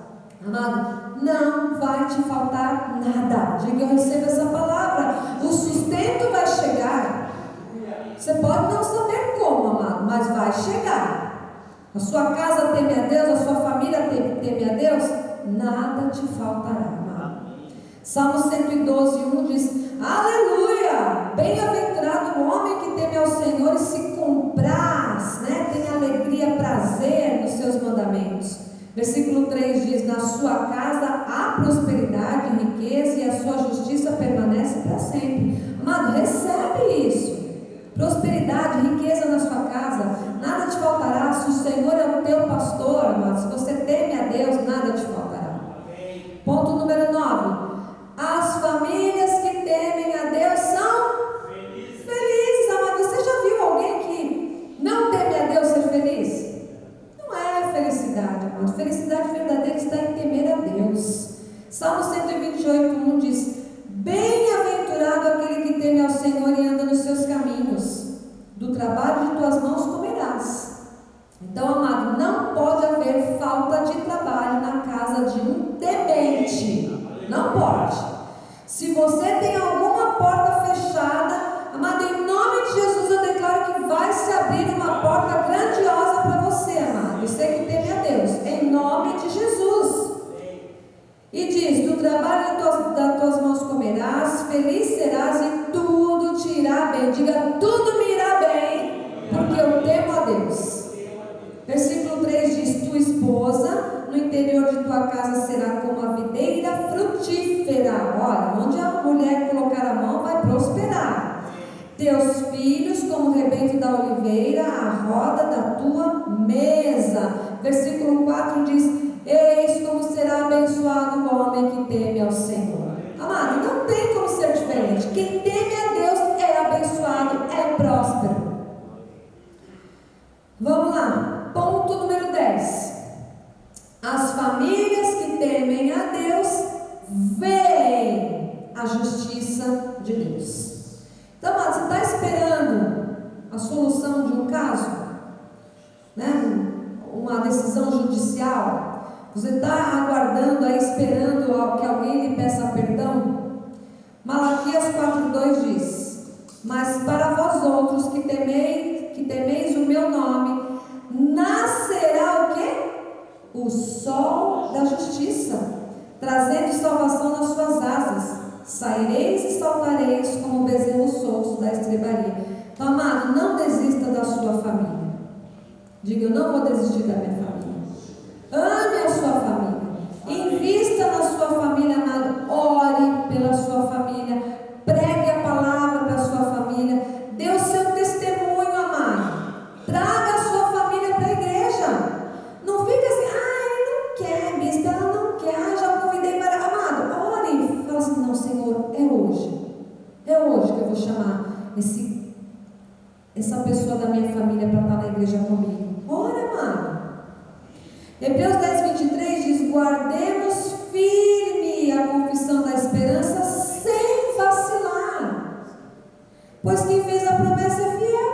Amado, não vai te faltar nada. Diga, eu recebo essa palavra. O sustento vai chegar. Você pode não saber como, amado, mas vai chegar. A sua casa teme a Deus, a sua família teme a Deus, nada te faltará, amado. Salmo 112:1 diz, aleluia, bem-aventurado o homem que teme ao Senhor e se compraz, né? Tem alegria, prazer nos seus mandamentos. Versículo 3 diz, na sua casa há prosperidade e riqueza e a sua justiça permanece para sempre. Amado, recebe isso. Prosperidade, riqueza na sua casa, nada te faltará. Se o Senhor é o teu pastor, amado, se você teme a Deus, nada te faltará. Ponto número 9. As famílias que temem a Deus são felizes, amado. Você já viu alguém que não teme a Deus ser feliz? Não é felicidade, amado. Felicidade verdadeira está em temer a Deus. Salmo 128:1 diz, bem-aventurado aquele que teme ao Senhor e anda nos seus caminhos, do trabalho de tuas mãos comerás. Então, amado, não pode haver falta de trabalho na casa de um temente. Não pode. Se você tem alguma porta fechada, amado, em nome de Jesus eu declaro que vai se abrir uma porta grandiosa para você, amado. Você que teme a Deus, em nome de Jesus. E diz, do trabalho das tuas mãos comerás, feliz serás e tudo te irá bem. Diga, tudo me irá bem, porque eu temo a Deus. Versículo 3 diz, tua esposa no interior de tua casa será como a videira frutífera. Olha, onde a mulher colocar a mão vai prosperar. teus filhos como o rebento da oliveira, à roda da tua mesa. Versículo 4 diz: eis como será abençoado o homem que teme ao Senhor. Amado, não tem como ser diferente. Quem teme a Deus é abençoado, é próspero. Vamos lá, ponto número 10. As famílias que temem a Deus veem a justiça de Deus. Então, amado, você está esperando a solução de um caso, né? Uma decisão judicial? Você está aguardando aí, esperando que alguém lhe peça perdão? Malaquias 4:2 diz: mas para vós outros que temeis o meu nome, nascerá o quê? O sol da justiça, trazendo salvação nas suas asas. Saireis e saltareis como bezerros soltos da estrebaria. Então, amado, não desista da sua família. Diga: eu não vou desistir da minha família. Ame a sua família. Invista na sua família, amado. Ore pela sua família. Pregue a palavra para a sua família. Dê o seu testemunho, amado. Traga a sua família para a igreja. Não fica assim: ele não quer, bispo, ela não quer, já convidei para. Amado, ore. Fala assim: não, Senhor, é hoje. É hoje que eu vou chamar essa pessoa da minha família para estar na igreja comigo. Ora, amado. Hebreus 10:23 diz: guardemos firme a confissão da esperança sem vacilar, pois quem fez a promessa é fiel.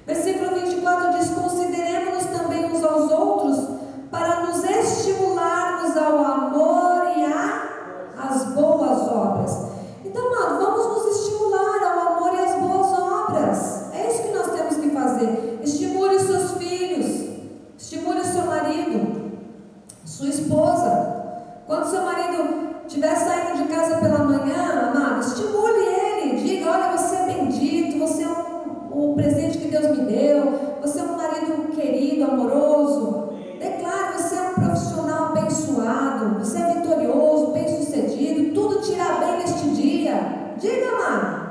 Versículo 24 diz: consideremos-nos também uns aos outros para nos estimularmos ao amor e às boas obras. Então, amado, vamos nos estimular ao amor e às boas obras. É isso que nós temos que fazer. Estimule os seus filhos, estimule o seu marido, sua esposa. Quando seu marido estiver saindo de casa pela manhã, amado, estimule ele. Diga: olha, você é bendito, você é o presente que Deus me deu, você é um marido querido, amoroso. Declare: você é um profissional abençoado, você é vitorioso, bem-sucedido, tudo te irá bem neste dia. Diga, amado.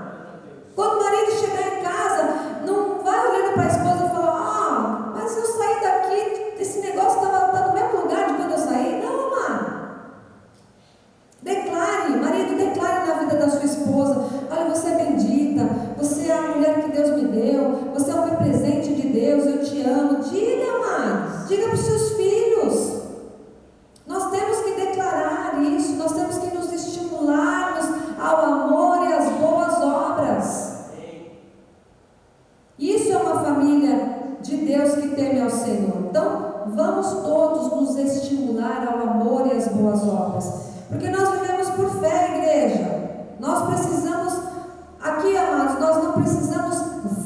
Quando o marido chegar em casa, não vai olhando para a esposa e falar: mas eu saí daqui, esse negócio está no mesmo lugar de quando eu saí. Não, amado. Declare, marido, declare na vida da sua esposa: olha, você é bendita, você é a mulher que Deus me deu, você é o meu presente de Deus, eu te amo. Diga, amado, diga para os seus filhos. Nós temos que declarar isso, nós temos que nos estimularmos ao amor e às boas obras. Isso é uma família de Deus que teme ao Senhor. Então, vamos todos nos estimular ao amor e às boas obras, porque nós vivemos por fé, igreja. Nós precisamos, aqui, amados, nós não precisamos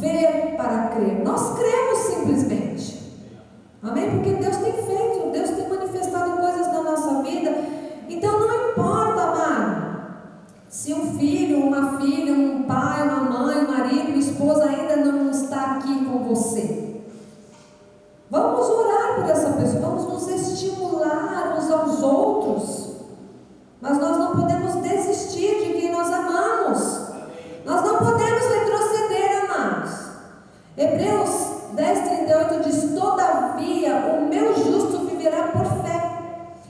ver para crer, nós cremos simplesmente. Amém? Porque Deus tem feito, Deus tem manifestado coisas na nossa vida. Então não importa, amado, se um filho, uma filha, um pai, uma mãe, um marido, uma esposa ainda não está aqui com você. Vamos orar por essa pessoa, vamos nos estimular uns aos outros. Mas nós não podemos desistir de quem nós amamos. Nós não podemos retroceder, amados. Hebreus 10:38 diz: todavia o meu justo viverá por fé,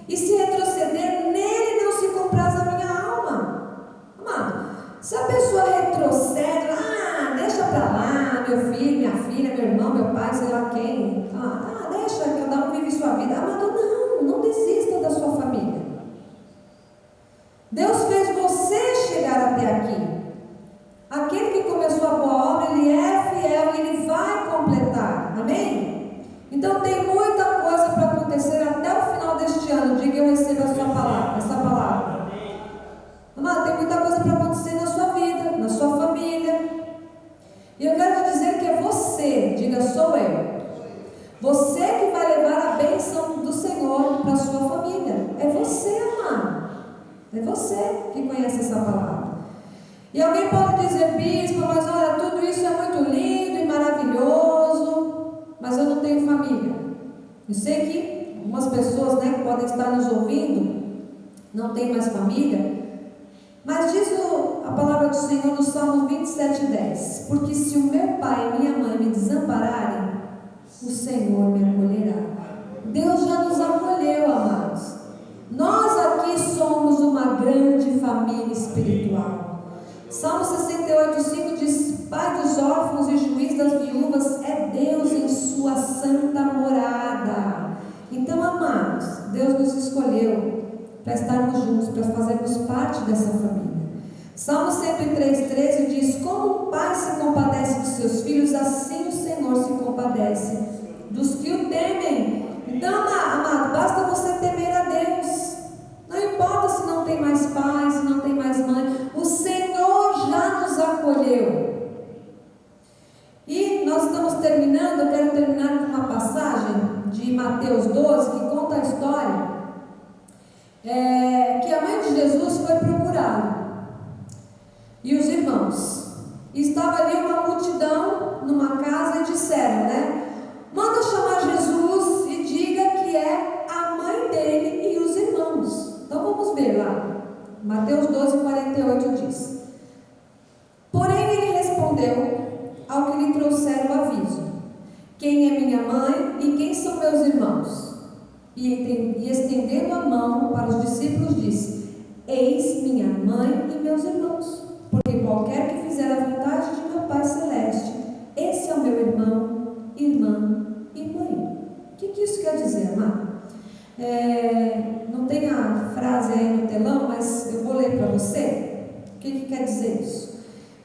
e se retroceder, nele não se compraz a minha alma. Amado, se a pessoa retrocede, deixa pra lá, meu filho, minha filha, meu irmão, meu pai, sei lá quem, deixa, cada um vive sua vida. Amado, não desista da sua família. Deus fez você chegar até aqui. Aquele que começou a boa obra, ele é fiel e ele vai completar. Amém? Então tem muita coisa para acontecer até o final deste ano. Diga: eu recebo a sua palavra, essa palavra. Amado, tem muita coisa para acontecer na sua vida, na sua família. E eu quero te dizer que é você. Diga: sou eu. Você que vai levar a bênção do Senhor para a sua família. É você, amado. É você que conhece essa palavra. E alguém pode dizer: bispo, mas olha, tudo isso é muito lindo e maravilhoso, mas eu não tenho família. Eu sei que algumas pessoas, que podem estar nos ouvindo, não têm mais família, mas diz a a palavra do Senhor no Salmo 27:10. Porque se o meu pai e minha mãe me desampararem, o Senhor me acolherá. Deus já nos acolheu, amados. Nós aqui somos uma grande família espiritual. Salmo 68:5 diz: Pai dos órfãos e juiz das viúvas é Deus em sua santa morada. Então, amados, Deus nos escolheu para estarmos juntos, para fazermos parte dessa família. Salmo 103:13 diz: Como o pai se compadece dos seus filhos, assim o Senhor se compadece dos que o temem. Então, amado, basta você temer a Deus. Não importa se não tem mais pai, se não tem mais mãe, o Senhor já nos acolheu. E nós estamos terminando, eu quero terminar com uma passagem de Mateus 12, que conta a história que a mãe de Jesus foi procurá-lo e os irmãos. E estava ali uma multidão numa casa e disseram, manda chamar Jesus e diga que é a mãe dele e os irmãos. Então vamos ver lá, Mateus 12:48 diz: Porém ele respondeu ao que lhe trouxeram o aviso: Quem é minha mãe e quem são meus irmãos? E estendendo a mão para os discípulos disse: Eis minha mãe e meus irmãos, porque qualquer que fizer a vontade de meu Pai Celeste, esse é o meu irmão, irmã e mãe. O que isso quer dizer, amado? Não tem a frase aí no telão, mas eu vou ler para você. O que quer dizer isso?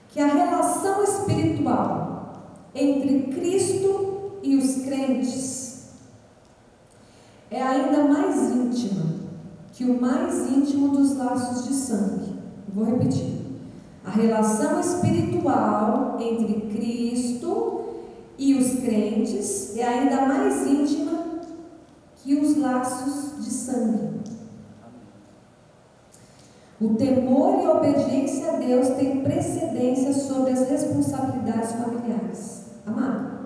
Que a relação espiritual entre Cristo e os crentes é ainda mais íntima que o mais íntimo dos laços de sangue. Vou repetir. A relação espiritual entre Cristo e os crentes é ainda mais íntima que os laços de sangue. O temor e a obediência a Deus têm precedência sobre as responsabilidades familiares. Amado,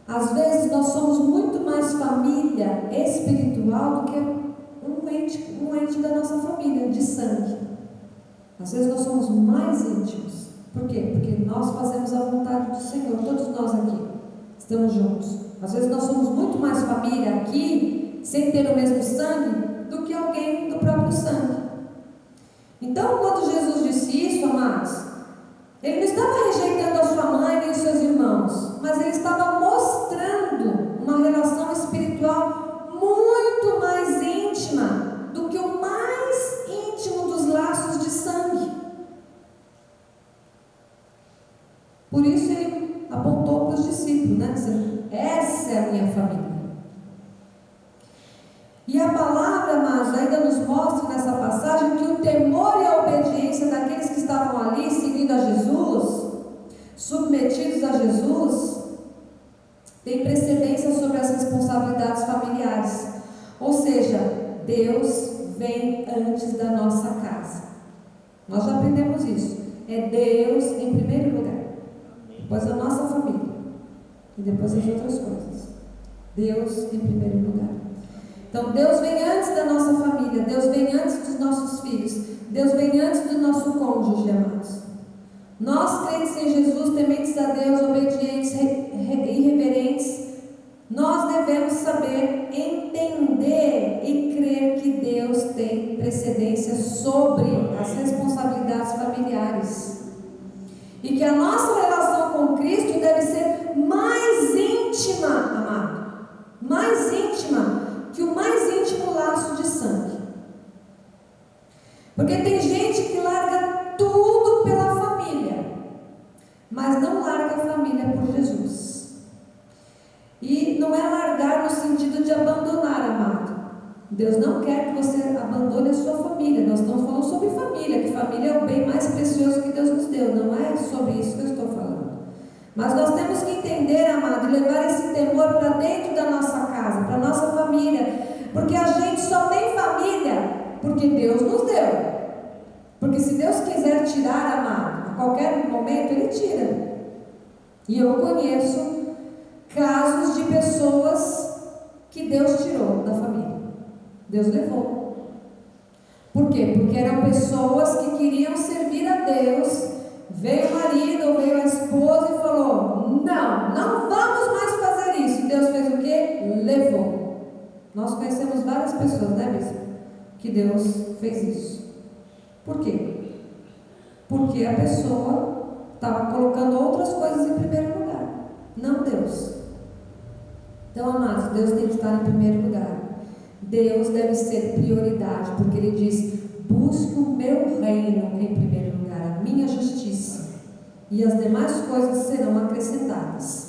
às vezes nós somos muito mais família espiritual do que um ente da nossa família, de sangue. Às vezes nós somos mais íntimos. Por quê? Porque nós fazemos a vontade do Senhor. Todos nós aqui estamos juntos. Às vezes nós somos muito mais família aqui, sem ter o mesmo sangue, do que alguém do próprio sangue. Então, quando Jesus disse isso, amados, ele não estava rejeitando a sua mãe e os seus irmãos, mas ele estava mostrando uma relação espiritual muito mais íntima do que o mais íntimo dos laços de sangue. Por isso ele apontou para os discípulos, dizendo: essa é a minha família. E a palavra, amados, ainda nos mostra nessa passagem que o temor e a obediência daqueles que estavam ali seguindo a Jesus, submetidos a Jesus, tem precedência sobre as responsabilidades familiares. Ou seja, Deus vem antes da nossa casa. Nós já aprendemos isso. É Deus em primeiro lugar, depois a nossa família e depois as outras coisas. Deus em primeiro lugar. Então Deus vem antes da nossa família, Deus vem antes dos nossos filhos, Deus vem antes do nosso cônjuge, amados. Nós, crentes em Jesus, tementes a Deus, obedientes e reverentes, nós devemos saber entender e crer que Deus tem precedência sobre as responsabilidades familiares. E que a nossa relação com Cristo deve ser mais íntima, amado, mais íntima que o mais íntimo laço de sangue. Porque tem gente que larga tudo pela família, mas não larga a família por Jesus. E não é largar no sentido de abandonar, amado. Deus não quer que você abandone a sua família. Nós estamos falando sobre família, que família é o bem mais precioso que Deus nos deu. Não é sobre isso que eu estou falando. Mas nós temos que entender, amado, e levar esse temor para dentro da nossa casa, para a nossa família. Porque a gente só tem família porque Deus nos deu. Porque se Deus quiser tirar, amado, a qualquer momento Ele tira. E eu conheço casos de pessoas que Deus tirou da família. Deus levou. Por quê? Porque eram pessoas que queriam servir a Deus. Veio o marido ou veio a esposa e falou: não vamos mais fazer isso. Deus fez o quê? Levou. Nós conhecemos várias pessoas, né, bispo? Que Deus fez isso. Por quê? Porque a pessoa estava colocando outras coisas em primeiro lugar, não Deus. Então, amados, Deus tem que estar em primeiro lugar. Deus deve ser prioridade, porque Ele diz: busque o meu reino em primeiro lugar, a minha justiça, e as demais coisas serão acrescentadas.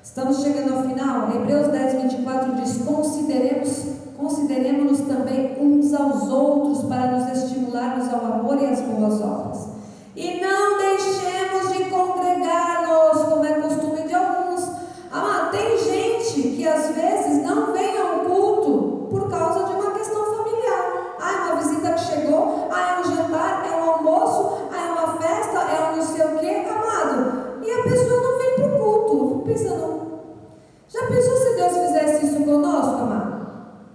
Estamos chegando ao final. Hebreus 10, 24 diz: consideremos-nos também uns aos outros para nos estimularmos ao amor e às boas obras. E não deixemos de congregar-nos, como é costume de alguns. Tem gente que às vezes não vem ao culto por causa de uma questão familiar. É uma visita que chegou, é um jantar, é um almoço, é uma festa, é um não sei o que, amado. E a pessoa não vem para o culto. Eu fico pensando, já pensou se Deus fizesse isso conosco, amado?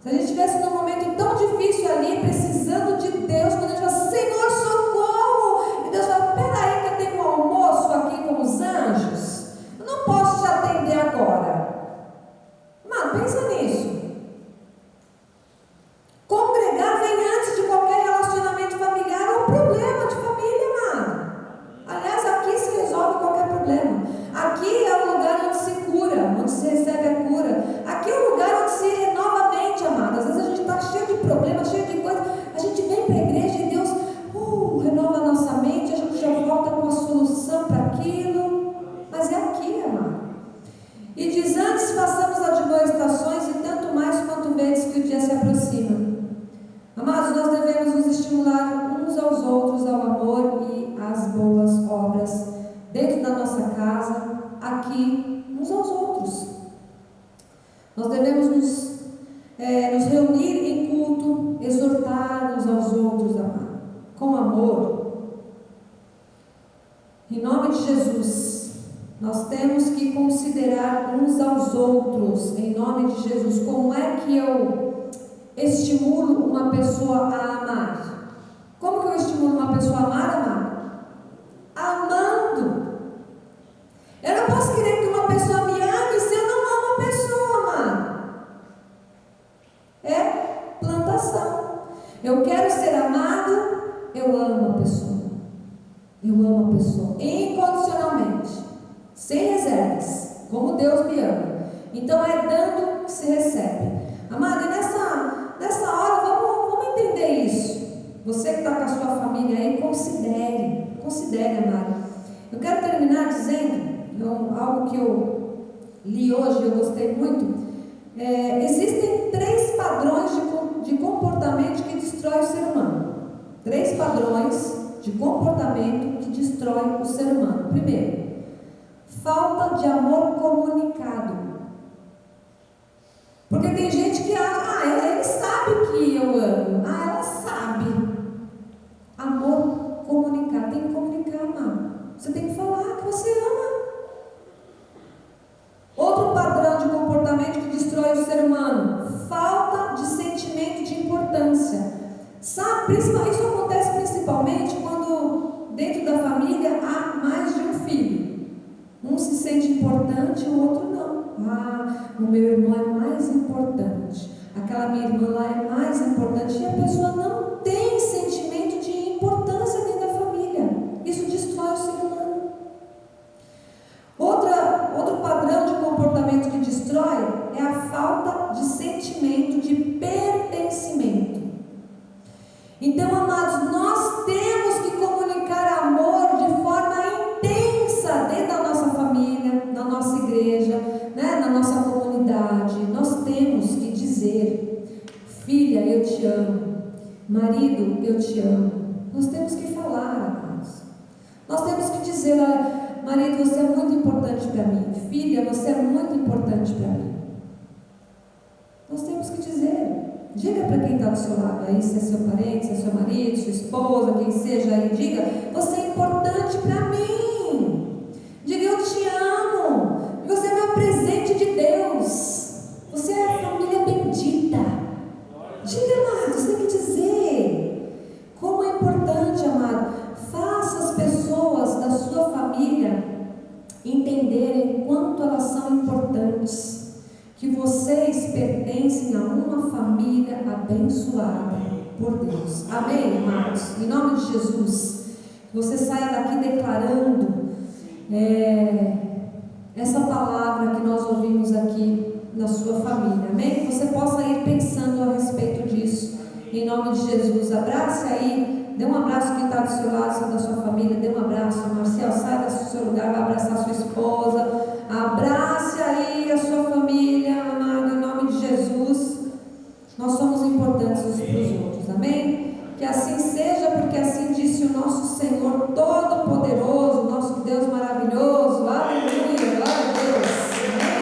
Se a gente estivesse num momento tão difícil ali, precisando de Deus, quando a gente fala: Senhor, socorro! E Deus fala: peraí que eu tenho um almoço aqui com os anjos, eu não posso te atender agora. Mano, pensa nisso. Congregar vem antes de qualquer relacionamento familiar ou problema de família, mano. Aliás, aqui se resolve qualquer problema. Aqui é o lugar onde se cura, onde se recebe a cura. Aqui é o lugar onde se renova a mente, amado. Às vezes a gente está cheio de problemas, cheio de coisas. A gente vem para a igreja e Deus renova a nossa mente, a gente já volta com a solução para aquilo. Mas é aqui, amado. E diz: antes façamos admoestações, e tanto mais quanto vedes que o dia se aproxima. Amados, nós devemos nos estimular uns aos outros ao amor e às boas obras, dentro da nossa casa, aqui, uns aos outros. Nós devemos nos reunir em culto, exortar uns aos outros, amado, com amor. Em nome de Jesus, nós temos que considerar uns aos outros, em nome de Jesus. Como é que eu estimulo uma pessoa a amar? Como que eu estimulo uma pessoa a amar, amado? Amando. Eu não posso querer que uma pessoa me ame se eu não amo a pessoa, amado. É plantação. Eu quero ser amado, eu amo a pessoa. Eu amo a pessoa incondicionalmente, sem reservas, como Deus me ama. Então é dando que se recebe. Amado, e nessa hora vamos entender isso. Você que está com a sua família aí, considere, amado. Eu quero terminar dizendo algo que eu li hoje e eu gostei muito. Existem 3 padrões de comportamento que destrói o ser humano. 3 padrões de comportamento que destrói o ser humano. Primeiro, falta de amor comunicado. Porque tem gente que acha: ele sabe que eu amo. Ela sabe. Amor comunicado. Tem que comunicar, amado. Você tem que falar que você ama. Outro padrão de comportamento que destrói o ser humano: falta de sentimento de importância. Sabe, isso acontece principalmente quando dentro da família há mais de um filho. Um se sente importante e o outro não. O meu irmão é mais importante, aquela minha irmã lá é mais importante, e a pessoa não tem sentimento de importância dentro da família. Isso destrói o ser humano. Outro padrão de comportamento que destrói é a falta de sentimento de pertencimento. Então, amados, nós temos que comunicar amor de forma intensa dentro da nossa família, na nossa igreja, na nossa comunidade. Nós temos que dizer: filha, eu te amo. Marido, eu te amo. Nós temos que falar, amados. Nós temos que dizer: marido, você é muito importante para mim. Filha, você é muito importante para mim. Nós temos que dizer. Diga para quem está do seu lado aí, se é seu parente, se é seu marido, sua esposa, quem seja aí, diga: você é importante para mim. Diga: eu te amo. Você é meu presente de Deus. Você é a família bendita. Diga, amados, tem que dizer. pertencem a uma família abençoada por Deus. Amém, amados? Em nome de Jesus, que você saia daqui declarando essa palavra que nós ouvimos aqui na sua família. Amém? Que você possa ir pensando a respeito disso. Em nome de Jesus, abrace aí, dê um abraço quem está do seu lado, da sua família, dê um abraço. Marcel, sai do seu lugar, vai abraçar sua esposa, abrace aí a sua família, amado, em nome de Jesus. Nós somos importantes uns para os outros, amém? Que assim seja, porque assim disse o nosso Senhor Todo-Poderoso.